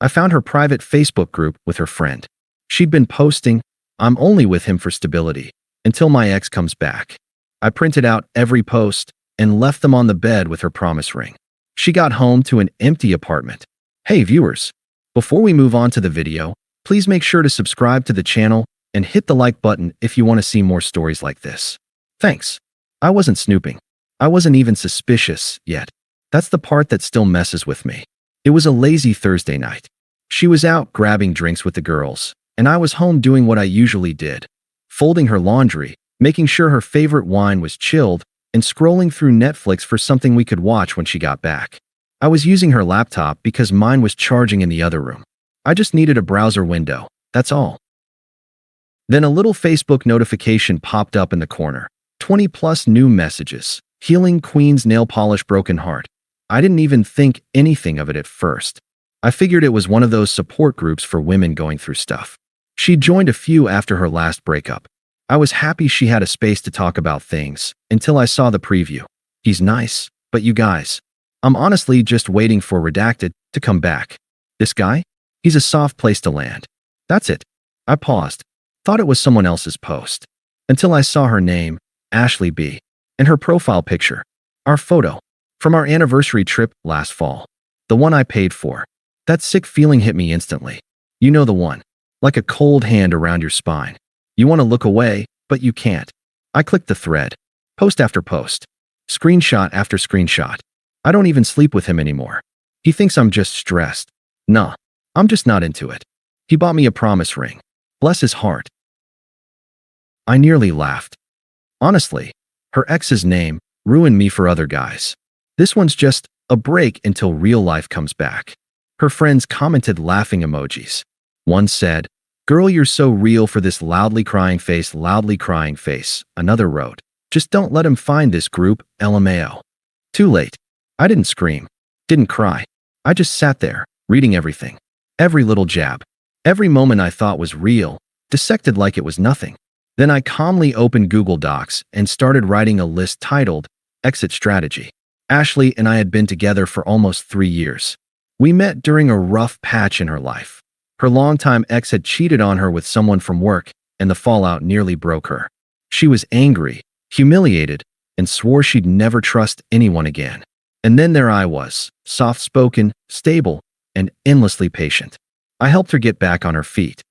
I found her private Facebook group with her friend. She'd been posting, "I'm only with him for stability, until my ex comes back." I printed out every post and left them on the bed with her promise ring. She got home to an empty apartment. Hey viewers, before we move on to the video, please make sure to subscribe to the channel and hit the like button if you want to see more stories like this. Thanks. I wasn't snooping. I wasn't even suspicious yet. That's the part that still messes with me. It was a lazy Thursday night. She was out grabbing drinks with the girls, and I was home doing what I usually did, folding her laundry, making sure her favorite wine was chilled, and scrolling through Netflix for something we could watch when she got back. I was using her laptop because mine was charging in the other room. I just needed a browser window, that's all. Then a little Facebook notification popped up in the corner. 20+ new messages. Healing Queen's nail polish broken heart. I didn't even think anything of it at first. I figured it was one of those support groups for women going through stuff. She joined a few after her last breakup. I was happy she had a space to talk about things, until I saw the preview. He's nice, but you guys, I'm honestly just waiting for Redacted to come back. This guy? He's a soft place to land. That's it. I paused. Thought it was someone else's post. Until I saw her name, Ashley B., and her profile picture. Our photo. From our anniversary trip last fall. The one I paid for. That sick feeling hit me instantly. You know the one. Like a cold hand around your spine. You want to look away, but you can't. I clicked the thread. Post after post. Screenshot after screenshot. I don't even sleep with him anymore. He thinks I'm just stressed. Nah, I'm just not into it. He bought me a promise ring. Bless his heart. I nearly laughed. Honestly, her ex's name ruined me for other guys. This one's just a break until real life comes back. Her friends commented laughing emojis. One said, "Girl, you're so real for this loudly crying face, loudly crying face." Another wrote, "Just don't let him find this group, LMAO." Too late. I didn't scream. Didn't cry. I just sat there, reading everything. Every little jab. Every moment I thought was real, dissected like it was nothing. Then I calmly opened Google Docs and started writing a list titled, Exit Strategy. Ashley and I had been together for almost 3 years. We met during a rough patch in her life. Her longtime ex had cheated on her with someone from work, and the fallout nearly broke her. She was angry, humiliated, and swore she'd never trust anyone again. And then there I was, soft-spoken, stable, and endlessly patient. I helped her get back on her feet.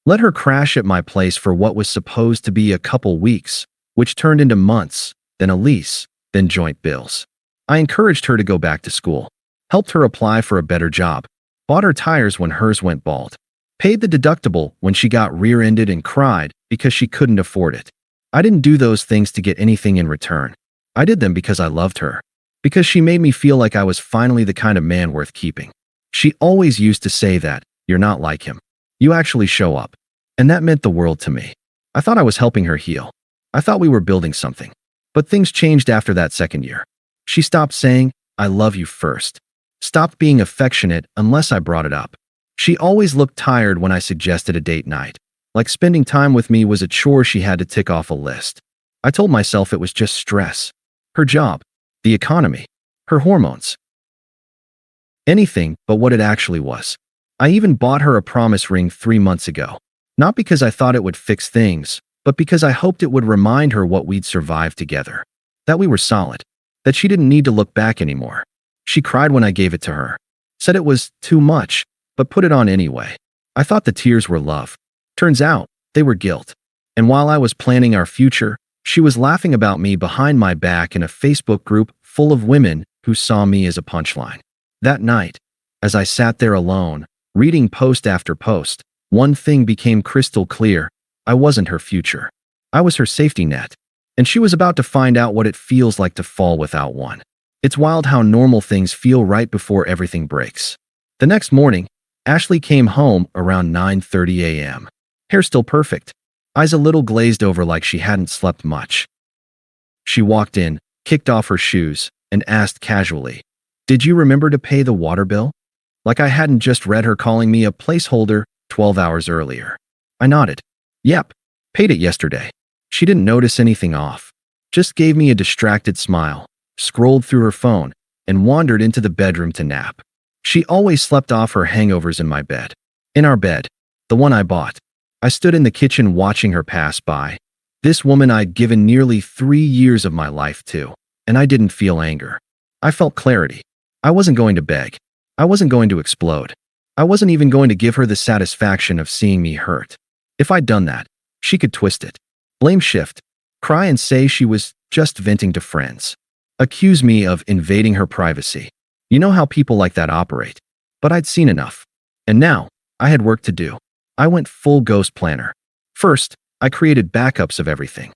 Let her crash at my place for what was supposed to be a couple weeks, which turned into months, then a lease, then joint bills. I encouraged her to go back to school, helped her apply for a better job, bought her tires when hers went bald, paid the deductible when she got rear-ended and cried because she couldn't afford it. I didn't do those things to get anything in return. I did them because I loved her, because she made me feel like I was finally the kind of man worth keeping. She always used to say that, "You're not like him. You actually show up." And that meant the world to me. I thought I was helping her heal. I thought we were building something. But things changed after that second year. She stopped saying, "I love you" first. Stopped being affectionate unless I brought it up. She always looked tired when I suggested a date night. Like spending time with me was a chore she had to tick off a list. I told myself it was just stress. Her job. The economy. Her hormones. Anything but what it actually was. I even bought her a promise ring 3 months ago. Not because I thought it would fix things, but because I hoped it would remind her what we'd survived together. That we were solid. That she didn't need to look back anymore. She cried when I gave it to her. Said it was too much, but put it on anyway. I thought the tears were love. Turns out, they were guilt. And while I was planning our future, she was laughing about me behind my back in a Facebook group full of women who saw me as a punchline. That night, as I sat there alone, reading post after post, one thing became crystal clear. I wasn't her future. I was her safety net. And she was about to find out what it feels like to fall without one. It's wild how normal things feel right before everything breaks. The next morning, Ashley came home around 9:30 a.m. Hair still perfect. Eyes a little glazed over like she hadn't slept much. She walked in, kicked off her shoes, and asked casually, "Did you remember to pay the water bill?" Like I hadn't just read her calling me a placeholder 12 hours earlier. I nodded. Yep, paid it yesterday. She didn't notice anything off. Just gave me a distracted smile, scrolled through her phone, and wandered into the bedroom to nap. She always slept off her hangovers in my bed. In our bed, the one I bought. I stood in the kitchen watching her pass by. This woman I'd given nearly 3 years of my life to, and I didn't feel anger. I felt clarity. I wasn't going to beg. I wasn't going to explode. I wasn't even going to give her the satisfaction of seeing me hurt. If I'd done that, she could twist it, blame shift, cry and say she was just venting to friends, accuse me of invading her privacy. You know how people like that operate. But I'd seen enough. And now, I had work to do. I went full ghost planner. First, I created backups of everything.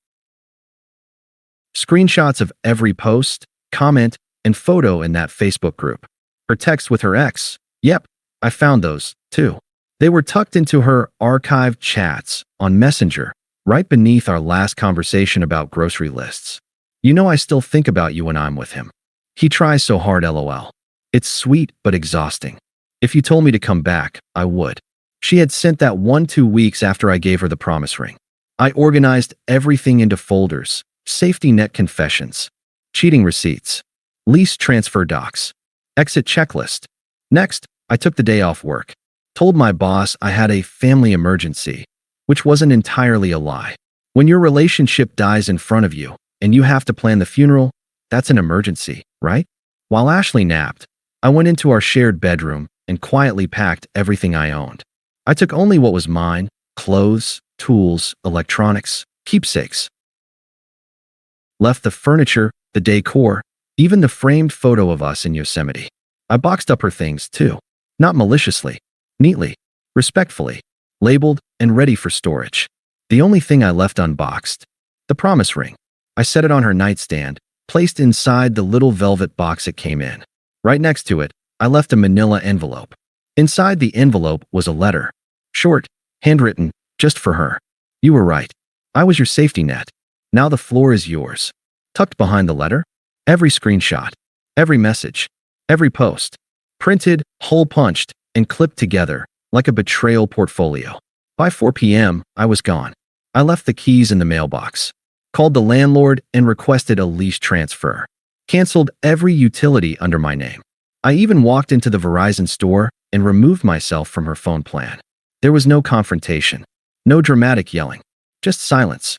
Screenshots of every post, comment, and photo in that Facebook group. Her text with her ex. Yep, I found those, too. They were tucked into her archived chats on Messenger, right beneath our last conversation about grocery lists. You know I still think about you when I'm with him. He tries so hard, lol. It's sweet but exhausting. If you told me to come back, I would. She had sent that 2 weeks after I gave her the promise ring. I organized everything into folders, safety net confessions, cheating receipts, lease transfer docs, exit checklist. Next, I took the day off work, told my boss I had a family emergency, which wasn't entirely a lie. When your relationship dies in front of you and you have to plan the funeral, that's an emergency, right? While Ashley napped, I went into our shared bedroom and quietly packed everything I owned. I took only what was mine: clothes, tools, electronics, keepsakes. Left the furniture, the decor, even the framed photo of us in Yosemite. I boxed up her things too, not maliciously, neatly, respectfully, labeled and ready for storage. The only thing I left unboxed, the promise ring. I set it on her nightstand, placed inside the little velvet box it came in. Right next to it, I left a manila envelope. Inside the envelope was a letter. Short, handwritten, just for her. You were right. I was your safety net. Now the floor is yours. Tucked behind the letter, every screenshot, every message, every post, printed, hole punched, and clipped together like a betrayal portfolio. By 4 p.m., I was gone. I left the keys in the mailbox, called the landlord and requested a lease transfer, canceled every utility under my name. I even walked into the Verizon store and removed myself from her phone plan. There was no confrontation, no dramatic yelling, just silence.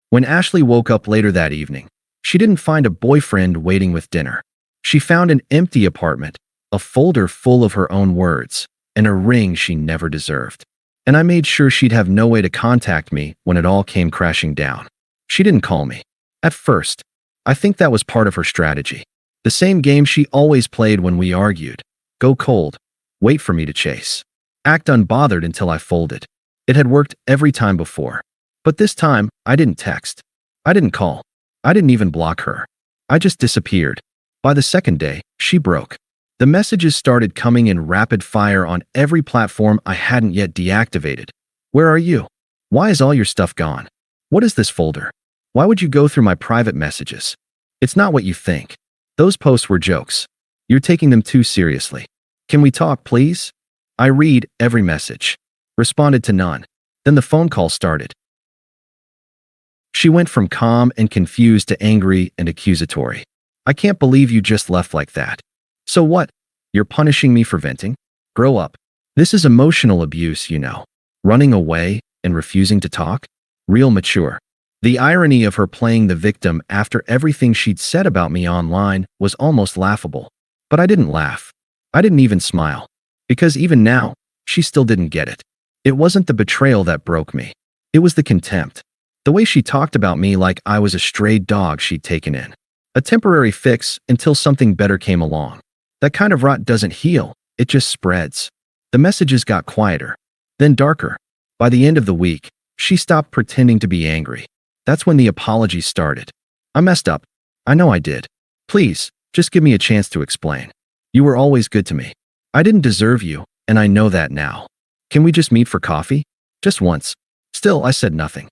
When Ashley woke up later that evening, she didn't find a boyfriend waiting with dinner. She found an empty apartment, a folder full of her own words, and a ring she never deserved. And I made sure she'd have no way to contact me when it all came crashing down. She didn't call me. At first, I think that was part of her strategy. The same game she always played when we argued. Go cold. Wait for me to chase. Act unbothered until I folded. It had worked every time before. But this time, I didn't text. I didn't call. I didn't even block her. I just disappeared. By the second day, she broke. The messages started coming in rapid fire on every platform I hadn't yet deactivated. Where are you? Why is all your stuff gone? What is this folder? Why would you go through my private messages? It's not what you think. Those posts were jokes. You're taking them too seriously. Can we talk, please? I read every message. Responded to none. Then the phone call started. She went from calm and confused to angry and accusatory. I can't believe you just left like that. So what? You're punishing me for venting? Grow up. This is emotional abuse, you know. Running away and refusing to talk? Real mature. The irony of her playing the victim after everything she'd said about me online was almost laughable. But I didn't laugh. I didn't even smile. Because even now, she still didn't get it. It wasn't the betrayal that broke me. It was the contempt. The way she talked about me like I was a stray dog she'd taken in. A temporary fix until something better came along. That kind of rot doesn't heal, it just spreads. The messages got quieter, then darker. By the end of the week, she stopped pretending to be angry. That's when the apologies started. I messed up. I know I did. Please, just give me a chance to explain. You were always good to me. I didn't deserve you, and I know that now. Can we just meet for coffee? Just once. Still, I said nothing.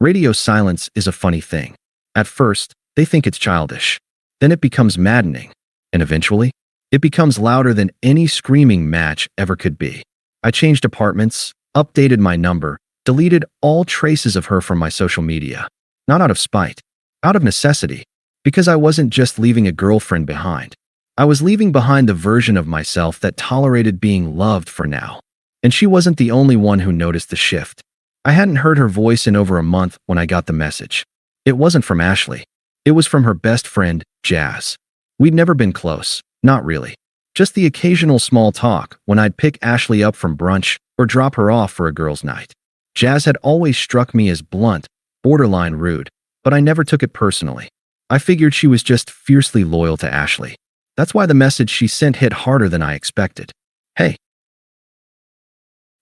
Radio silence is a funny thing. At first, they think it's childish. Then it becomes maddening. And eventually, it becomes louder than any screaming match ever could be. I changed apartments, updated my number, deleted all traces of her from my social media. Not out of spite, out of necessity, because I wasn't just leaving a girlfriend behind. I was leaving behind the version of myself that tolerated being loved for now. And she wasn't the only one who noticed the shift. I hadn't heard her voice in over a month when I got the message. It wasn't from Ashley. It was from her best friend, Jazz. We'd never been close, not really. Just the occasional small talk when I'd pick Ashley up from brunch or drop her off for a girls' night. Jazz had always struck me as blunt, borderline rude, but I never took it personally. I figured she was just fiercely loyal to Ashley. That's why the message she sent hit harder than I expected. Hey,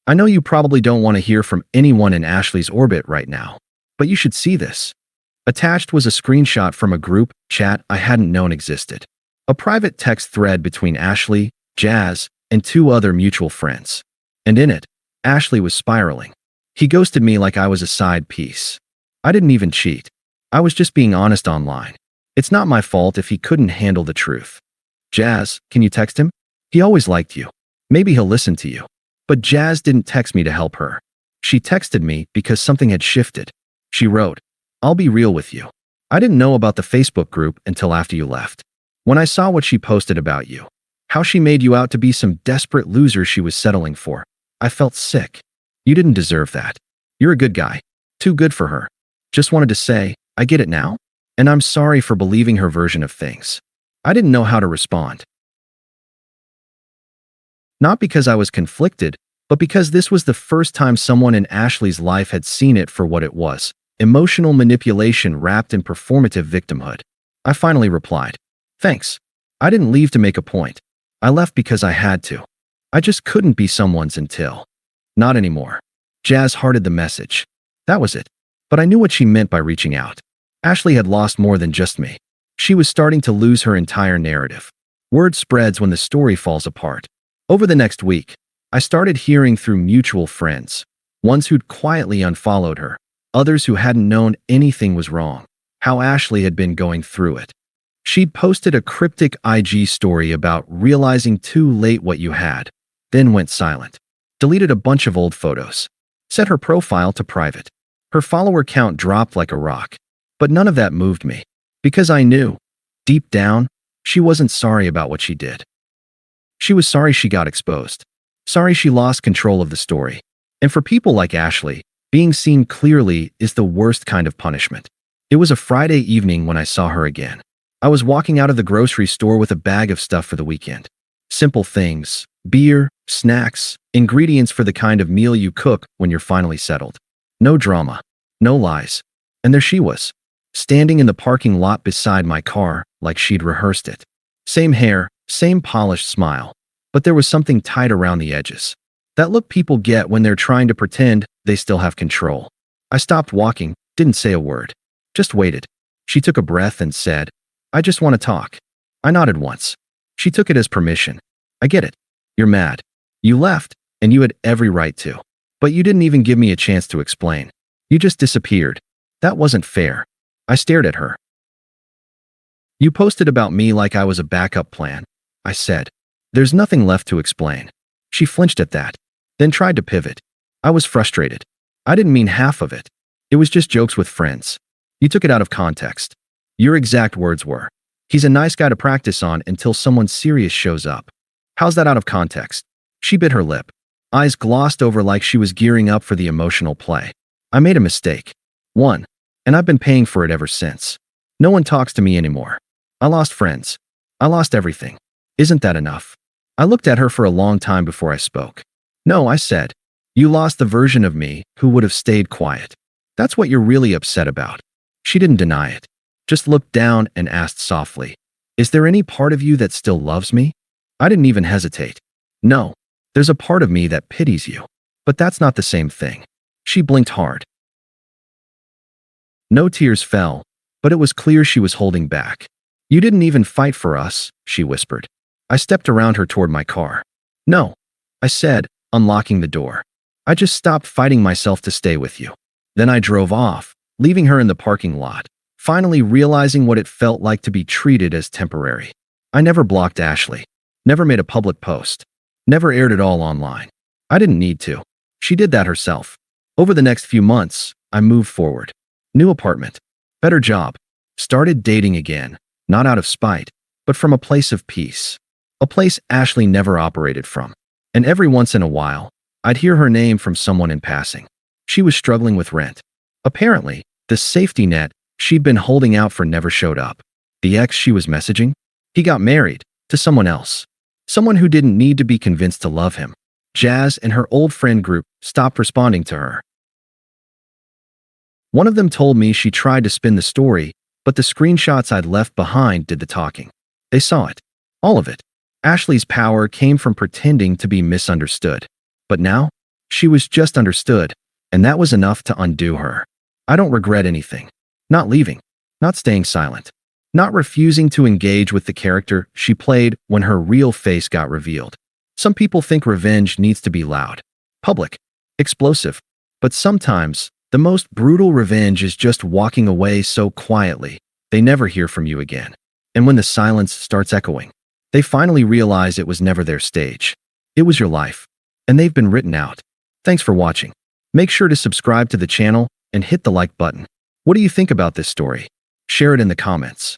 I know you probably don't want to hear from anyone in Ashley's orbit right now, but you should see this. Attached was a screenshot from a group chat I hadn't known existed. A private text thread between Ashley, Jazz, and 2 other mutual friends. And in it, Ashley was spiraling. He ghosted me like I was a side piece. I didn't even cheat. I was just being honest online. It's not my fault if he couldn't handle the truth. Jazz, can you text him? He always liked you. Maybe he'll listen to you. But Jazz didn't text me to help her. She texted me because something had shifted. She wrote, I'll be real with you. I didn't know about the Facebook group until after you left. When I saw what she posted about you, how she made you out to be some desperate loser she was settling for, I felt sick. You didn't deserve that. You're a good guy. Too good for her. Just wanted to say, I get it now. And I'm sorry for believing her version of things. I didn't know how to respond. Not because I was conflicted, but because this was the first time someone in Ashley's life had seen it for what it was. Emotional manipulation wrapped in performative victimhood. I finally replied, thanks. I didn't leave to make a point. I left because I had to. I just couldn't be someone's until. Not anymore. Jazz hearted the message. That was it. But I knew what she meant by reaching out. Ashley had lost more than just me. She was starting to lose her entire narrative. Word spreads when the story falls apart. Over the next week, I started hearing through mutual friends, ones who'd quietly unfollowed her, others who hadn't known anything was wrong, how Ashley had been going through it. She'd posted a cryptic IG story about realizing too late what you had, then went silent, deleted a bunch of old photos, set her profile to private. Her follower count dropped like a rock, but none of that moved me, because I knew, deep down, she wasn't sorry about what she did. She was sorry she got exposed, sorry she lost control of the story. And for people like Ashley, being seen clearly is the worst kind of punishment. It was a Friday evening when I saw her again. I was walking out of the grocery store with a bag of stuff for the weekend. Simple things, beer, snacks, ingredients for the kind of meal you cook when you're finally settled. No drama, no lies. And there she was, standing in the parking lot beside my car like she'd rehearsed it. Same hair, same polished smile, but there was something tight around the edges. That look people get when they're trying to pretend they still have control. I stopped walking, didn't say a word, just waited. She took a breath and said, I just want to talk. I nodded once. She took it as permission. I get it. You're mad. You left, and you had every right to. But you didn't even give me a chance to explain. You just disappeared. That wasn't fair. I stared at her. You posted about me like I was a backup plan, I said. There's nothing left to explain. She flinched at that, then tried to pivot. I was frustrated. I didn't mean half of it. It was just jokes with friends. You took it out of context. Your exact words were, he's a nice guy to practice on until someone serious shows up. How's that out of context? She bit her lip. Eyes glossed over like she was gearing up for the emotional play. I made a mistake. One. And I've been paying for it ever since. No one talks to me anymore. I lost friends. I lost everything. Isn't that enough? I looked at her for a long time before I spoke. No, I said. You lost the version of me who would have stayed quiet. That's what you're really upset about. She didn't deny it. Just looked down and asked softly, is there any part of you that still loves me? I didn't even hesitate. No, there's a part of me that pities you. But that's not the same thing. She blinked hard. No tears fell, but it was clear she was holding back. You didn't even fight for us, she whispered. I stepped around her toward my car. No, I said, unlocking the door. I just stopped fighting myself to stay with you. Then I drove off, leaving her in the parking lot, finally realizing what it felt like to be treated as temporary. I never blocked Ashley, never made a public post, never aired it all online. I didn't need to. She did that herself. Over the next few months, I moved forward. New apartment, better job, started dating again, not out of spite, but from a place of peace. A place Ashley never operated from. And every once in a while, I'd hear her name from someone in passing. She was struggling with rent. Apparently, the safety net she'd been holding out for never showed up. The ex she was messaging? He got married to someone else. Someone who didn't need to be convinced to love him. Jazz and her old friend group stopped responding to her. One of them told me she tried to spin the story, but the screenshots I'd left behind did the talking. They saw it. All of it. Ashley's power came from pretending to be misunderstood. But now, she was just understood, and that was enough to undo her. I don't regret anything. Not leaving. Not staying silent. Not refusing to engage with the character she played when her real face got revealed. Some people think revenge needs to be loud, public, explosive. But sometimes, the most brutal revenge is just walking away so quietly, they never hear from you again. And when the silence starts echoing, they finally realize it was never their stage. It was your life. And they've been written out. Thanks for watching. Make sure to subscribe to the channel and hit the like button. What do you think about this story? Share it in the comments.